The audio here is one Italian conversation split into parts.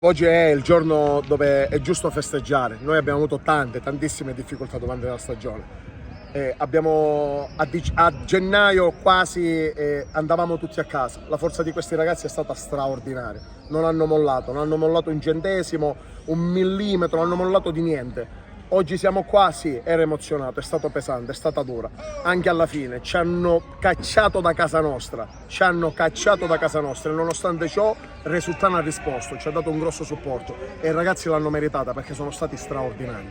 Oggi è il giorno dove è giusto festeggiare. Noi abbiamo avuto tantissime difficoltà durante la stagione. A gennaio quasi andavamo tutti a casa. La forza di questi ragazzi è stata straordinaria. Non hanno mollato un centesimo, un millimetro, non hanno mollato di niente. Oggi siamo qua, sì, ero emozionato, è stato pesante, è stata dura. Anche alla fine ci hanno cacciato da casa nostra, e nonostante ciò Resultano ha risposto, ci ha dato un grosso supporto e i ragazzi l'hanno meritata perché sono stati straordinari.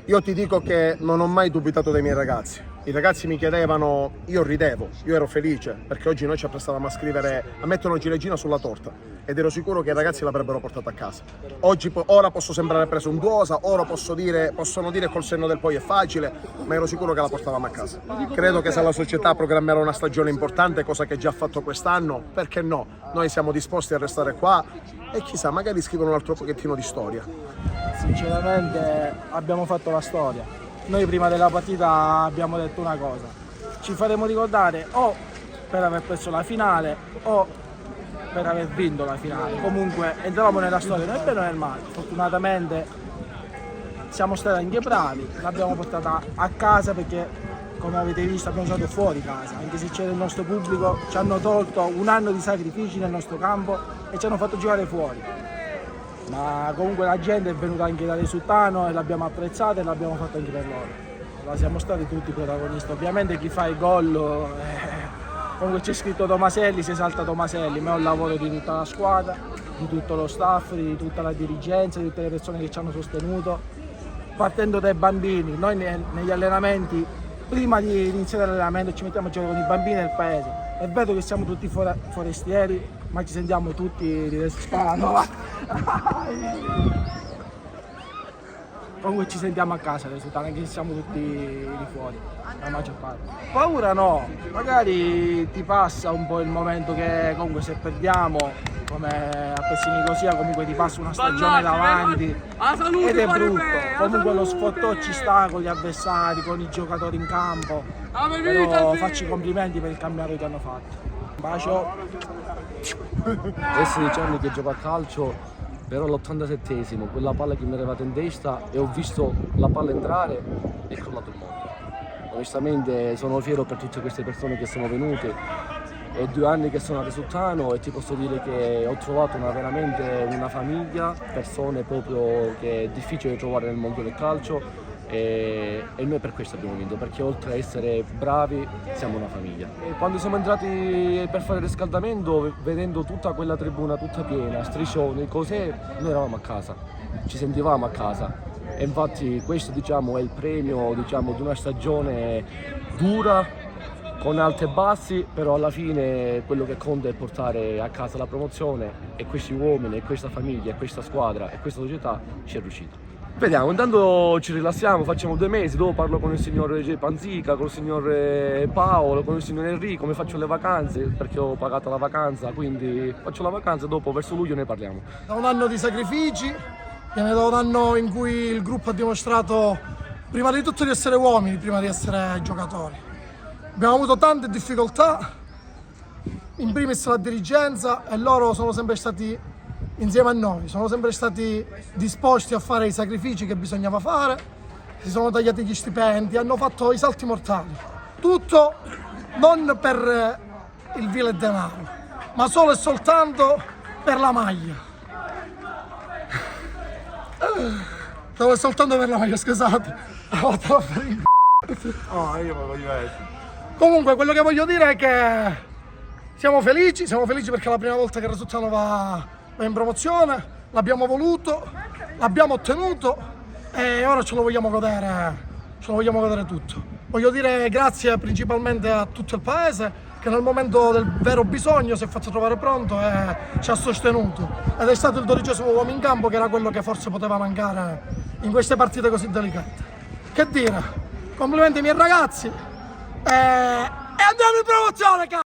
Io ti dico che non ho mai dubitato dei miei ragazzi. I ragazzi mi chiedevano, io ridevo, io ero felice perché oggi noi ci apprestavamo a mettere una ciliegina sulla torta ed ero sicuro che i ragazzi l'avrebbero portata a casa. Ora posso sembrare presuntuosa, ora possono dire col senno del poi è facile, ma ero sicuro che la portavamo a casa. Credo che se la società programmerà una stagione importante, cosa che già ha fatto quest'anno, perché no? Noi siamo disposti a restare qua e chissà, magari scrivono un altro pochettino di storia. Sinceramente abbiamo fatto la storia. Noi prima della partita abbiamo detto una cosa: ci faremo ricordare o per aver perso la finale o per aver vinto la finale. Comunque entravamo nella storia nel bene e nel male. Fortunatamente siamo stati anche bravi, l'abbiamo portata a casa perché, come avete visto, abbiamo giocato fuori casa. Anche se c'era il nostro pubblico, ci hanno tolto un anno di sacrifici nel nostro campo e ci hanno fatto giocare fuori. Ma comunque la gente è venuta anche da Resultano e l'abbiamo apprezzata e l'abbiamo fatto anche per loro. La siamo stati tutti protagonisti. Ovviamente chi fa il gol, comunque c'è scritto Tomaselli, si esalta Tomaselli, ma è un lavoro di tutta la squadra, di tutto lo staff, di tutta la dirigenza, di tutte le persone che ci hanno sostenuto. Partendo dai bambini, noi negli allenamenti, prima di iniziare l'allenamento ci mettiamo a giocare con i bambini del paese. È vero che siamo tutti forestieri, ma ci sentiamo tutti di Resultano. Comunque ci sentiamo a casa Resultano, anche se siamo tutti di fuori, la maggior parte. Paura no, magari ti passa un po' il momento che comunque se perdiamo, come a Pessini così, comunque ti passa una stagione davanti ed è brutto. Comunque lo sfottò ci sta con gli avversari, con i giocatori in campo, però faccio i complimenti per il cambiamento che hanno fatto. Un bacio. È 16 anni che gioco a calcio, però all'87esimo quella palla che mi è arrivata in testa e ho visto la palla entrare e è crollato il mondo. Onestamente sono fiero per tutte queste persone che sono venute. È 2 anni che sono a Resultano e ti posso dire che ho trovato veramente una famiglia, persone proprio che è difficile trovare nel mondo del calcio e noi per questo abbiamo vinto, perché oltre a essere bravi siamo una famiglia. E quando siamo entrati per fare il riscaldamento, vedendo tutta quella tribuna tutta piena, striscioni, cos'è, noi eravamo a casa, ci sentivamo a casa e infatti questo è il premio di una stagione dura, con alti e bassi, però alla fine quello che conta è portare a casa la promozione e questi uomini, e questa famiglia, e questa squadra e questa società ci è riuscito. Vediamo, intanto ci rilassiamo, facciamo 2 mesi, dopo parlo con il signor Panzica, con il signor Paolo, con il signor Enrico, mi faccio le vacanze perché ho pagato la vacanza, quindi faccio la vacanza e dopo verso luglio ne parliamo. Da un anno di sacrifici, viene da un anno in cui il gruppo ha dimostrato prima di tutto di essere uomini, prima di essere giocatori. Abbiamo avuto tante difficoltà, in primis la dirigenza, e loro sono sempre stati insieme a noi, sono sempre stati disposti a fare i sacrifici che bisognava fare, si sono tagliati gli stipendi, hanno fatto i salti mortali. Tutto non per il vile denaro, ma solo e soltanto per la maglia. Solo e soltanto per la maglia, scusate. Oh, io me voglio essere. Comunque quello che voglio dire è che siamo felici perché è la prima volta che il Resultano va in promozione, l'abbiamo voluto, l'abbiamo ottenuto e ora ce lo vogliamo godere tutto. Voglio dire grazie principalmente a tutto il paese che nel momento del vero bisogno si è fatto trovare pronto e ci ha sostenuto ed è stato il 12° uomo in campo, che era quello che forse poteva mancare in queste partite così delicate. Che dire, complimenti ai miei ragazzi e andiamo in promozione, cazzo!